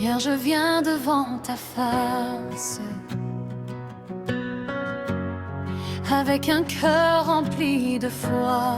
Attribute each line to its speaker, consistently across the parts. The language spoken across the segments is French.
Speaker 1: Seigneur, je viens devant ta face avec un cœur rempli de foi.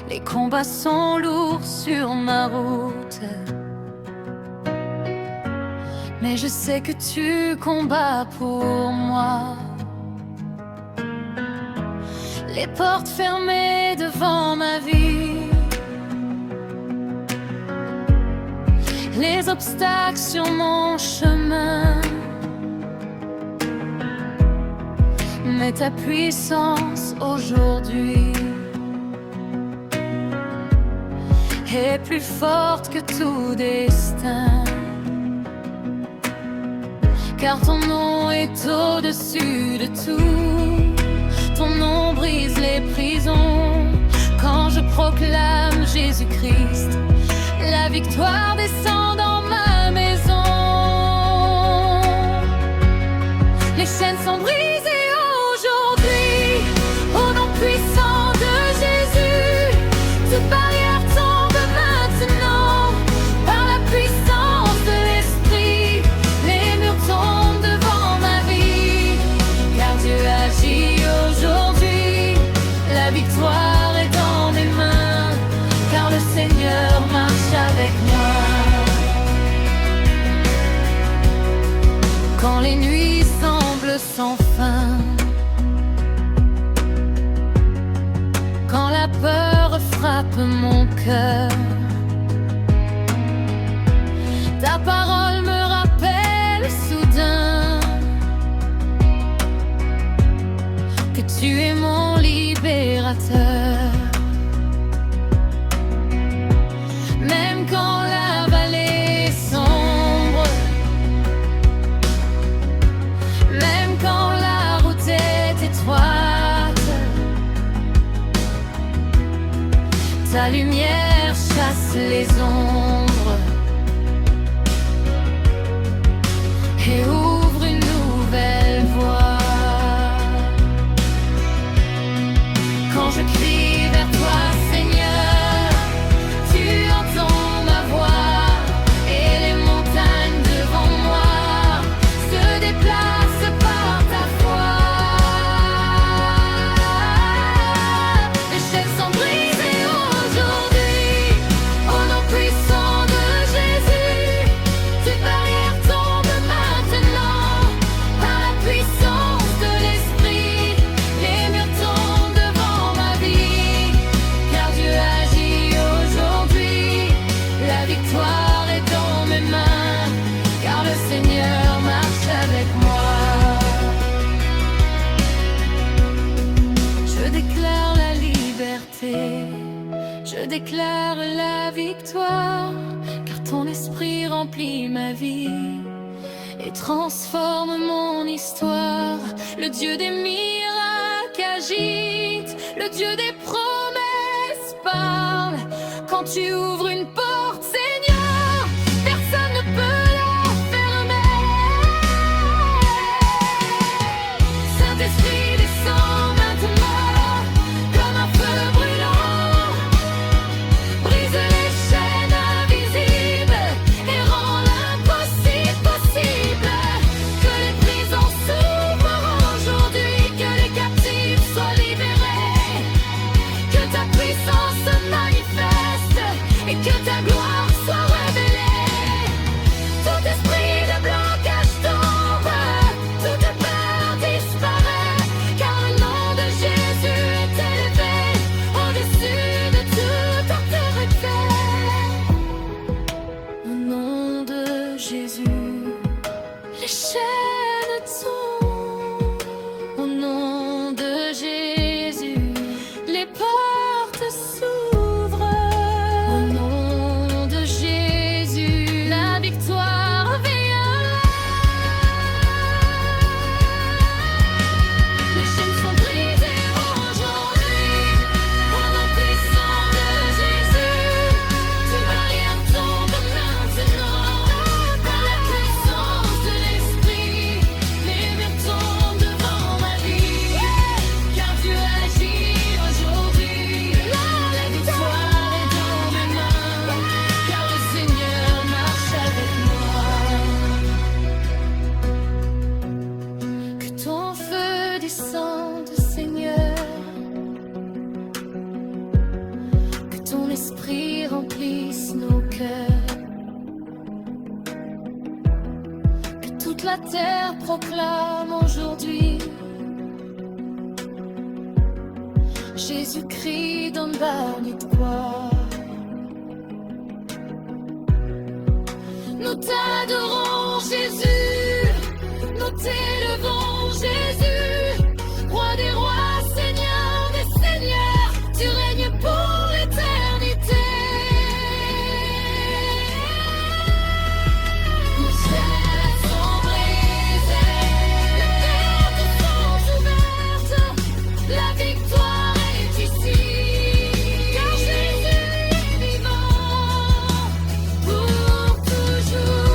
Speaker 1: Les combats sont lourds sur ma route, mais je sais que tu combats pour moi. Les portes fermées devant ma vie, les obstacles sur mon chemin, mais ta puissance aujourd'hui est plus forte que tout destin, car ton nom est au-dessus de tout. Ton nom brise les prisons. Quand je proclame Jésus-Christ, la victoire descend dans ma maison. Les chaînes sont brisées aujourd'hui au nom puissant de Jésus. Toute barrière tombe maintenant par la puissance de l'Esprit. Les murs tombent devant ma vie, car Dieu agit aujourd'hui. La victoire est dans mes mains, car le Seigneur marche avec moi. Quand les nuits semblent sans fin, quand la peur frappe mon cœur, ta parole me rappelle soudain que tu es mon libérateur. Même quand la vallée est sombre, même quand la route est étroite, ta lumière chasse les ombres et ouvre une nouvelle voie. Quand je crie vers toi, Seigneur, tu entends ma voix, et les montagnes devant moi se déplacent par ta foi. Les chaînes sont brisées aujourd'hui au nom puissant de Jésus. Toutes barrières tombent maintenant par la puissance de l'Esprit. Les murs tombent devant ma vie, car Dieu agit aujourd'hui. La victoire est dans mes mains, car le Seigneur marche avec moi. Je déclare la liberté, je déclare la victoire, car ton esprit remplit ma vie et transforme mon histoire. Le Dieu des miracles agite, le Dieu des promesses parle. Quand tu ouvres une porte, Seigneur, personne ne peut la fermer. Saint-Esprit, descends maintenant comme un feu brûlant. Brise les chaînes invisibles et rend l'impossible possible. Que les prisons s'ouvrent aujourd'hui, que les captifs soient libérés, que ta puissance se manifeste et que ta gloire soit révélée. Tout esprit de blocage tombe, toute peur disparaît, car le nom de Jésus est élevé au-dessus de toute autorité. Au nom de Jésus, les chaînes tombent. Au nom de Jésus, les portes s'ouvrent. Au nom de Jésus, la victoire vient. Les chaînes sont brisées aujourd'hui au nom puissant de Jésus. Toutes barrières tombent maintenant par la toute la terre proclame aujourd'hui Jésus-Christ donne banni de quoi. Nous t'adorons Jésus, nous t'élevons Jésus, roi des rois, seigneur des seigneurs, tu règnes pour l'éternité. Les chaînes sont brisées, les portes sont ouvertes, la victoire est ici, car Jésus est vivant pour toujours.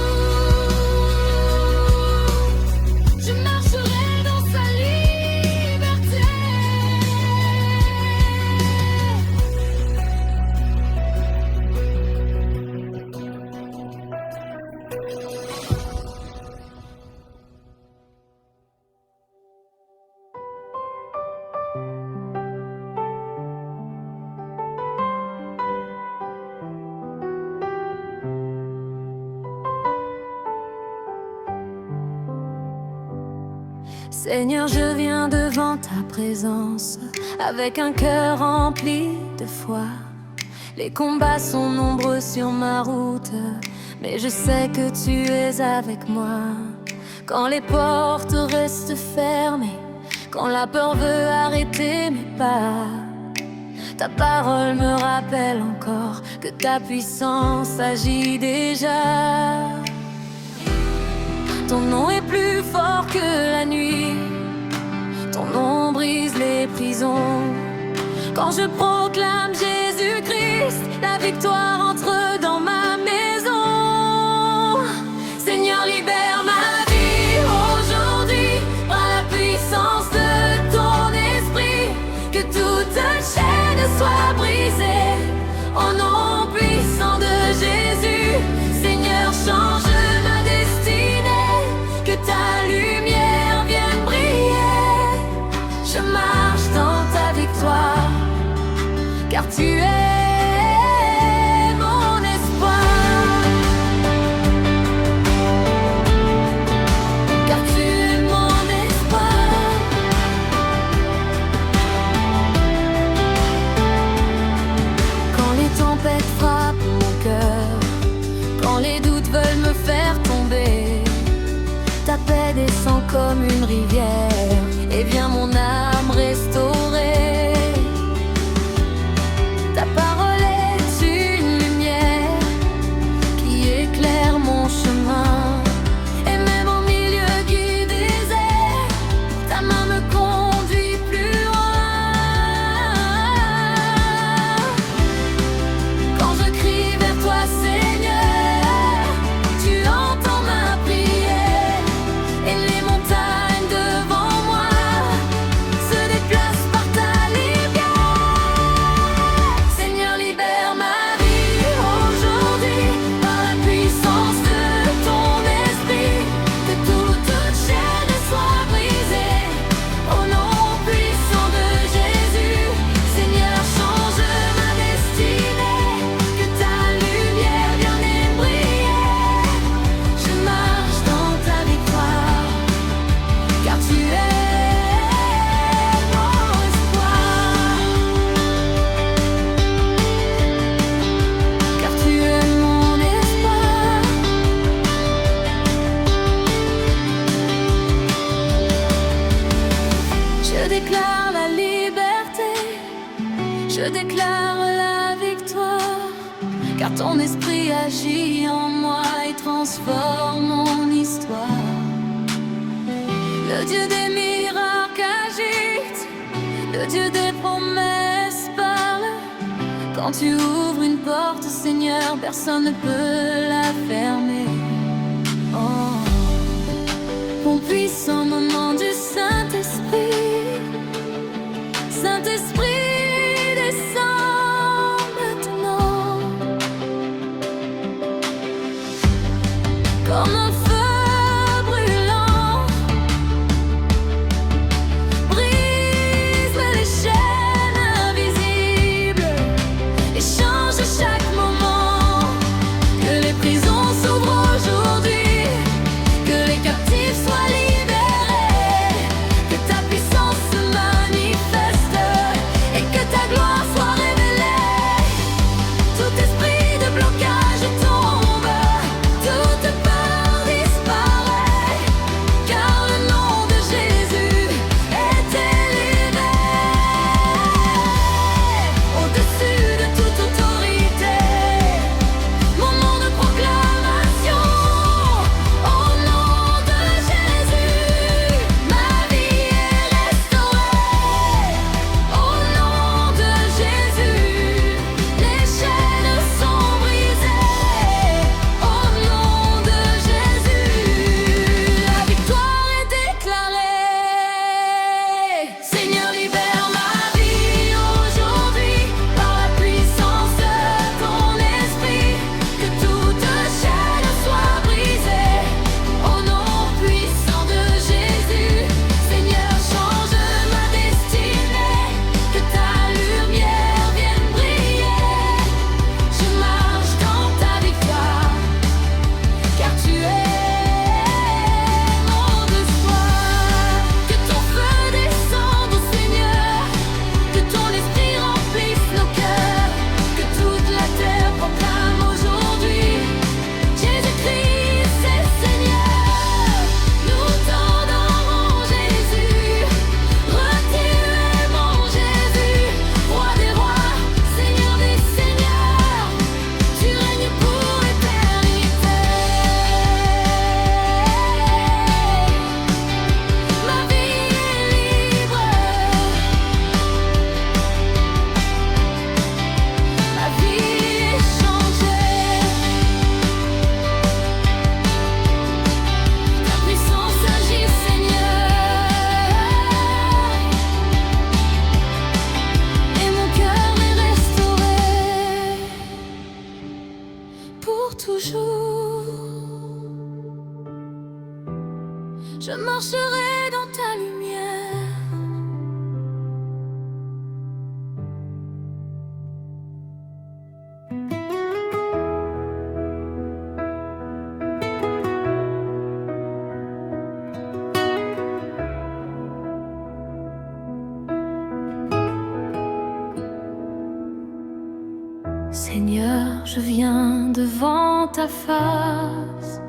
Speaker 1: Je marcherai dans sa liberté. Seigneur, je viens devant ta présence avec un cœur rempli de foi. Les combats sont nombreux sur ma route, mais je sais que tu es avec moi. Quand les portes restent fermées, quand la peur veut arrêter mes pas, ta parole me rappelle encore que ta puissance agit déjà. Ton nom est plus fort que la nuit, ton nom brise les prisons. Quand je proclame Jésus-Christ, la victoire entre dans ma maison. Seigneur, libère ma vie aujourd'hui par la puissance de ton esprit. Que toute chaîne soit brisée au nom puissant de Jésus. Seigneur, change ma destinée, que ta lumière vienne briller. Je marche dans ta victoire, car tu es mon espoir. Car tu es mon espoir. Quand les tempêtes frappent mon cœur, quand les doutes veulent me faire tomber, ta paix descend comme une rivière et vient mon âme restaurer. Ta parole est une lumière qui éclaire mon chemin. Et même au milieu du désert, ta main me conduit plus loin. Quand je crie vers toi, Seigneur, tu entends ma prière. Et les montagnes devant moi se déplacent par ta lumière. Seigneur, libère ma vie aujourd'hui par la puissance de ton esprit. Que toute chaîne soit brisée au nom puissant de Jésus. Seigneur, change ma destinée, que ta lumière vienne briller. Je marche dans ta victoire, car tu es mon espoir. Car tu es mon espoir. Je déclare la liberté, je déclare la victoire, car ton esprit agit en moi et transforme mon histoire. Le Dieu des miracles agite, le Dieu des promesses parle. Quand tu ouvres une porte, Seigneur, personne ne peut la fermer. Oh, mon puissant moment du Saint-Esprit, Saint-Esprit descend maintenant comme un feu brûlant. Brise les chaînes invisibles et change chaque moment. Que les prisons s'ouvrent aujourd'hui, que les captifs je marcherai dans ta lumière. Seigneur, je viens devant ta face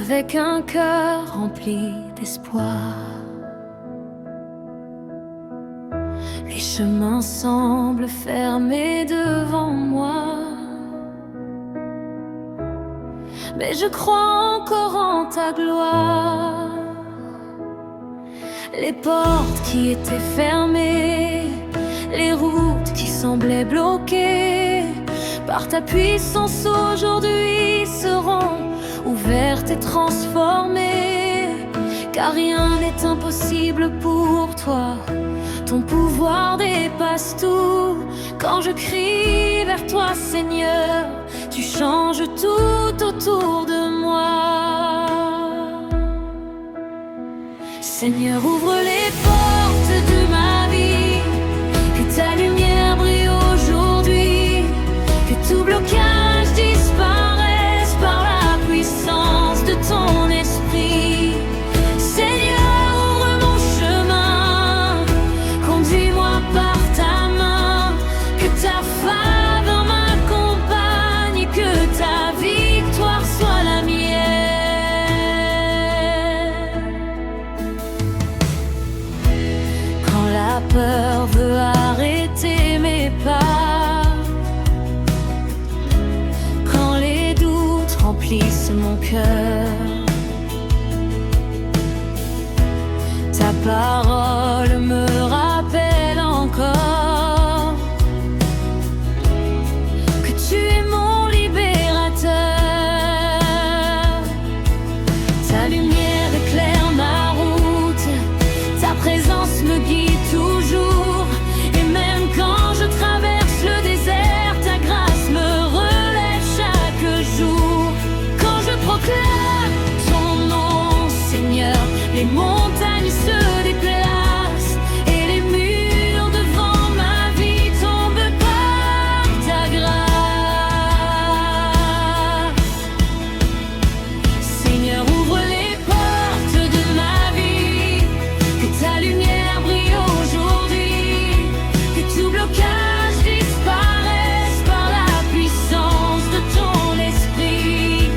Speaker 1: avec un cœur rempli d'espoir. Les chemins semblent fermés devant moi, mais je crois encore en ta gloire. Les portes qui étaient fermées, les routes qui semblaient bloquées, par ta puissance aujourd'hui seront ouvertes et transformées. Car rien n'est impossible pour toi, ton pouvoir dépasse tout. Quand je crie vers toi, Seigneur, tu changes tout autour de moi. Seigneur, ouvre les portes de ma vie, que ta lumière brille aujourd'hui, que tout blocage disparaisse par la puissance de ton esprit. Seigneur, ouvre mon chemin, conduis-moi par ta main, que ta faveur m'accompagne, que ta victoire soit la mienne. Quand la peur veut arrêter mes pas, quand les doutes remplissent mon cœur, ta parole me rappelle encore que tu es mon libérateur. Ta lumière éclaire ma route, ta présence me guide toujours. Et même quand je traverse le désert, ta grâce me relève chaque jour. Quand je proclame ton nom, Seigneur, les montagnes se déplacent et les murs devant ma vie tombent par ta grâce. Seigneur, ouvre les portes de ma vie, que ta lumière brille aujourd'hui, que tout blocage disparaisse par la puissance de ton esprit.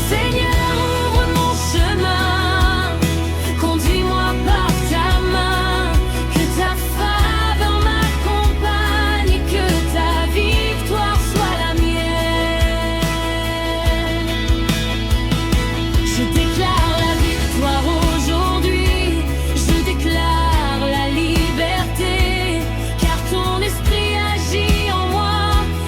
Speaker 1: Seigneur, ouvre mon chemin, conduis-moi par ta main, que ta faveur m'accompagne, que ta victoire soit la mienne. Je déclare la victoire aujourd'hui, je déclare la liberté, car ton esprit agit en moi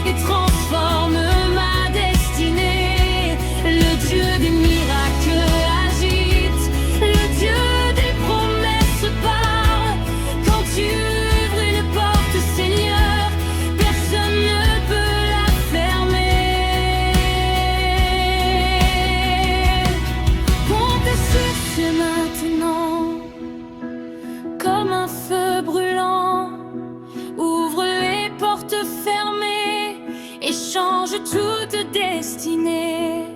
Speaker 1: et transforme ma destinée. Le Dieu des miracles agite, le Dieu des promesses parle. Quand tu ouvres une porte, Seigneur, personne ne peut la fermer. Compte sur maintenant, comme un feu brûlant, ouvre les portes fermées et change toute destinée.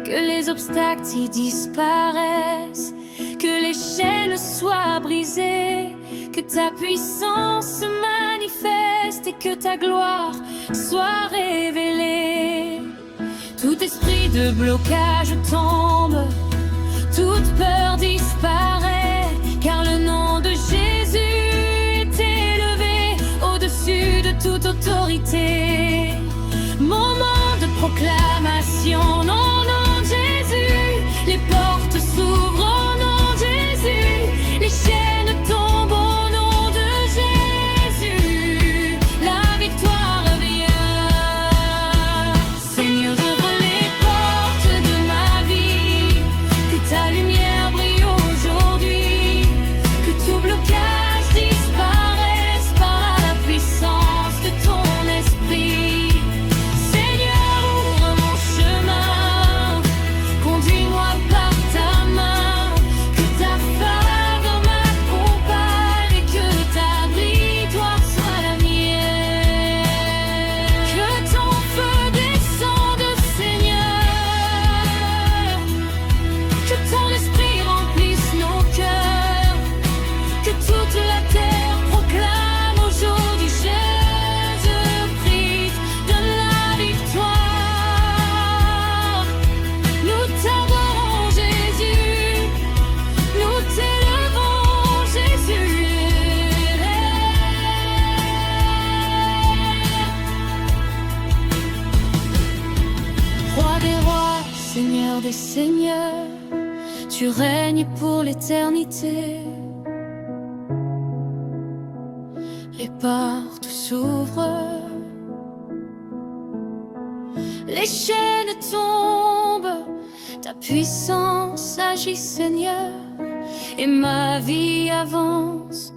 Speaker 1: Que les obstacles y disparaissent, que les chaînes soient brisées, que ta puissance se manifeste et que ta gloire soit révélée. Tout esprit de blocage tombe, toute peur disparaît, car le nom de Jésus est élevé au-dessus de toute autorité. Moment de proclamation, au nom de Jésus, les portes s'ouvrent au nom de Jésus, les chaînes tombent au nom de Jésus, la victoire vient. Seigneur, ouvre les portes de ma vie, que ta lumière brille aujourd'hui, que tout blocage disparaisse par la puissance de ton esprit. Seigneur, ouvre mon chemin, Seigneur des seigneurs, tu règnes pour l'éternité. Les portes s'ouvrent, les chaînes tombent, ta puissance agit, Seigneur, et ma vie avance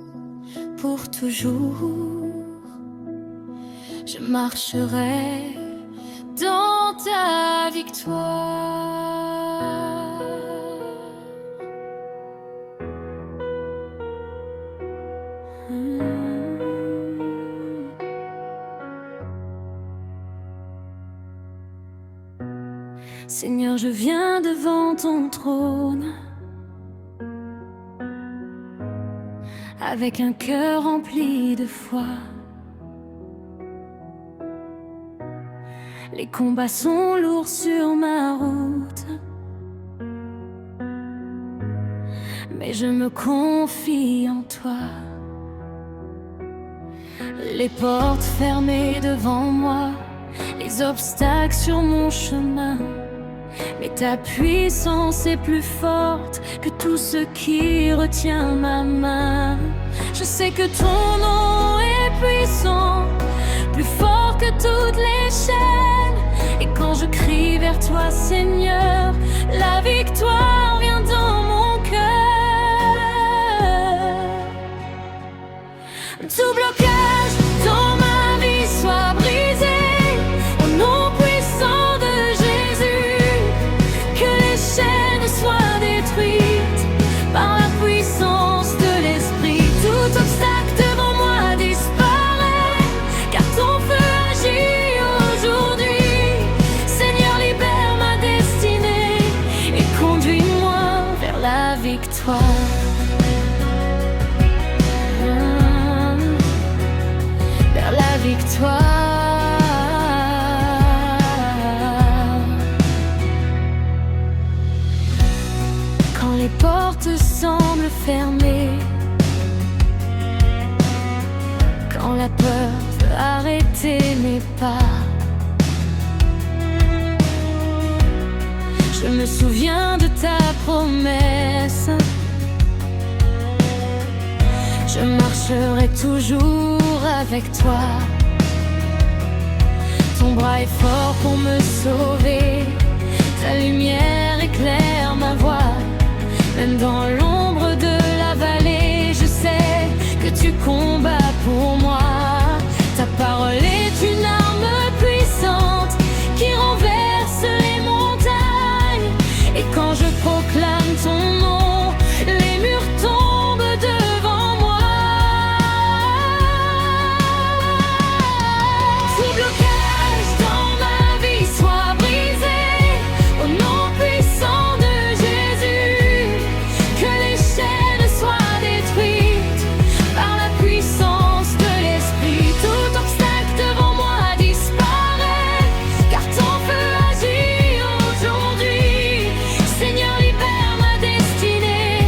Speaker 1: pour toujours. Je marcherai dans ta victoire. Seigneur, je viens devant ton trône avec un cœur rempli de foi. Les combats sont lourds sur ma route, mais je me confie en toi. Les portes fermées devant moi, les obstacles sur mon chemin, mais ta puissance est plus forte que tout ce qui retient ma main. Je sais que ton nom est puissant, plus fort que toutes les chaînes. Et quand je crie vers toi, Seigneur, la victoire vient dans mon cœur. Tout blocage dans ma vie soit brisé au nom puissant de Jésus. Que les chaînes soient détruites par la puissance de l'Esprit. Tout obstacle devant moi disparaît, car ton feu agit aujourd'hui. Seigneur, libère ma destinée et conduis-moi vers la victoire. Vers la victoire. Quand les portes semblent fermées, quand la peur veut arrêter mes pas, je me souviens de ta promesse. Je marcherai toujours avec toi. Ton bras est fort pour me sauver. Ta lumière éclaire ma voie. Même dans l'ombre de la vallée, je sais que tu combats pour moi. Ta parole est une arme puissante qui renverse les montagnes. Et quand je proclame ton nom, les murs tombent devant moi. Tout blocage dans ma vie soit brisé au nom puissant de Jésus. Que les chaînes soient détruites par la puissance de l'Esprit. Tout obstacle devant moi disparaît, car ton feu agit aujourd'hui. Seigneur, libère ma destinée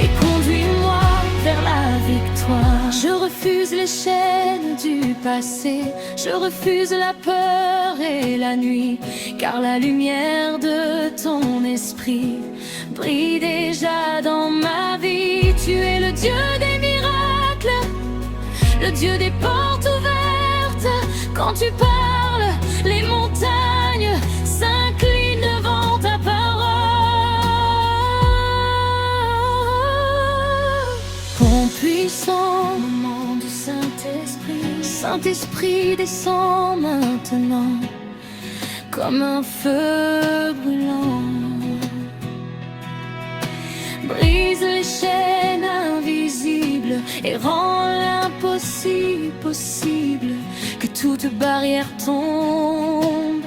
Speaker 1: et conduis-moi vers la victoire. Je refuse les chaînes du passé, je refuse la peur et la nuit, car la lumière de ton esprit brille déjà dans ma vie. Tu es le Dieu des miracles, le Dieu des portes ouvertes. Quand tu parles, les montagnes s'inclinent devant ta parole. Pont puissant, moment du Saint-Esprit, Saint-Esprit descend maintenant comme un feu brûlant. Brise les chaînes invisibles et rend l'impossible possible. Que toute barrière tombe,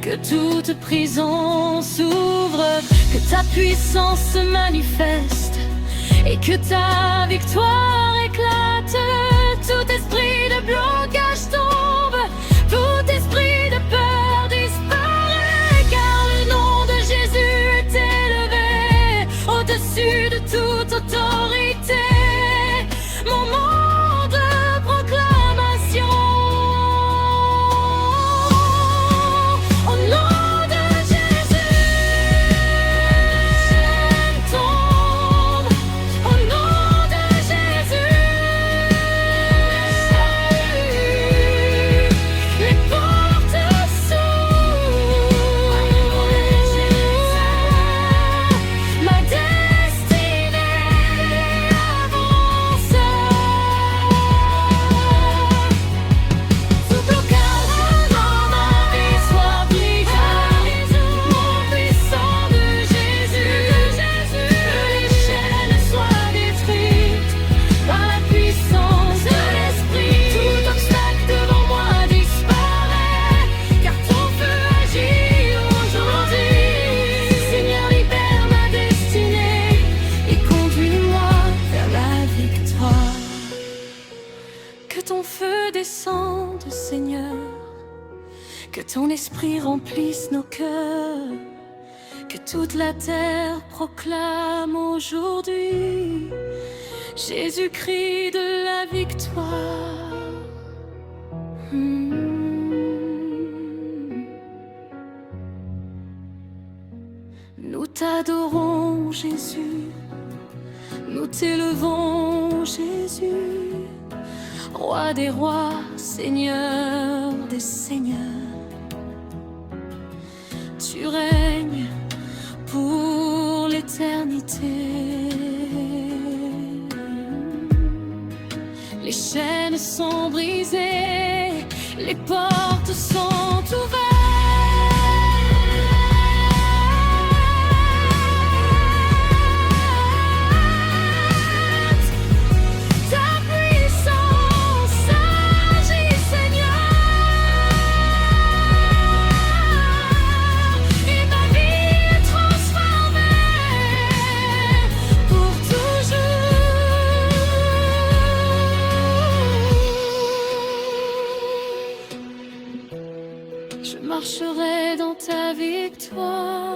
Speaker 1: que toute prison s'ouvre, que ta puissance se manifeste et que ta victoire éclate. Tout esprit de blocage tombe, tout esprit de peur disparaît, car le nom de Jésus est élevé au-dessus de toute autorité. Moment de proclamation. Au nom de Jésus. remplisse nos cœurs, que toute la terre proclame aujourd'hui Jésus-Christ de la victoire. Nous t'adorons, Jésus, nous t'élevons, Jésus, Roi des rois, Seigneur des seigneurs. Tu règnes pour l'éternité. Les chaînes sont brisées, les portes sont ouvertes. Je marcherai dans ta victoire.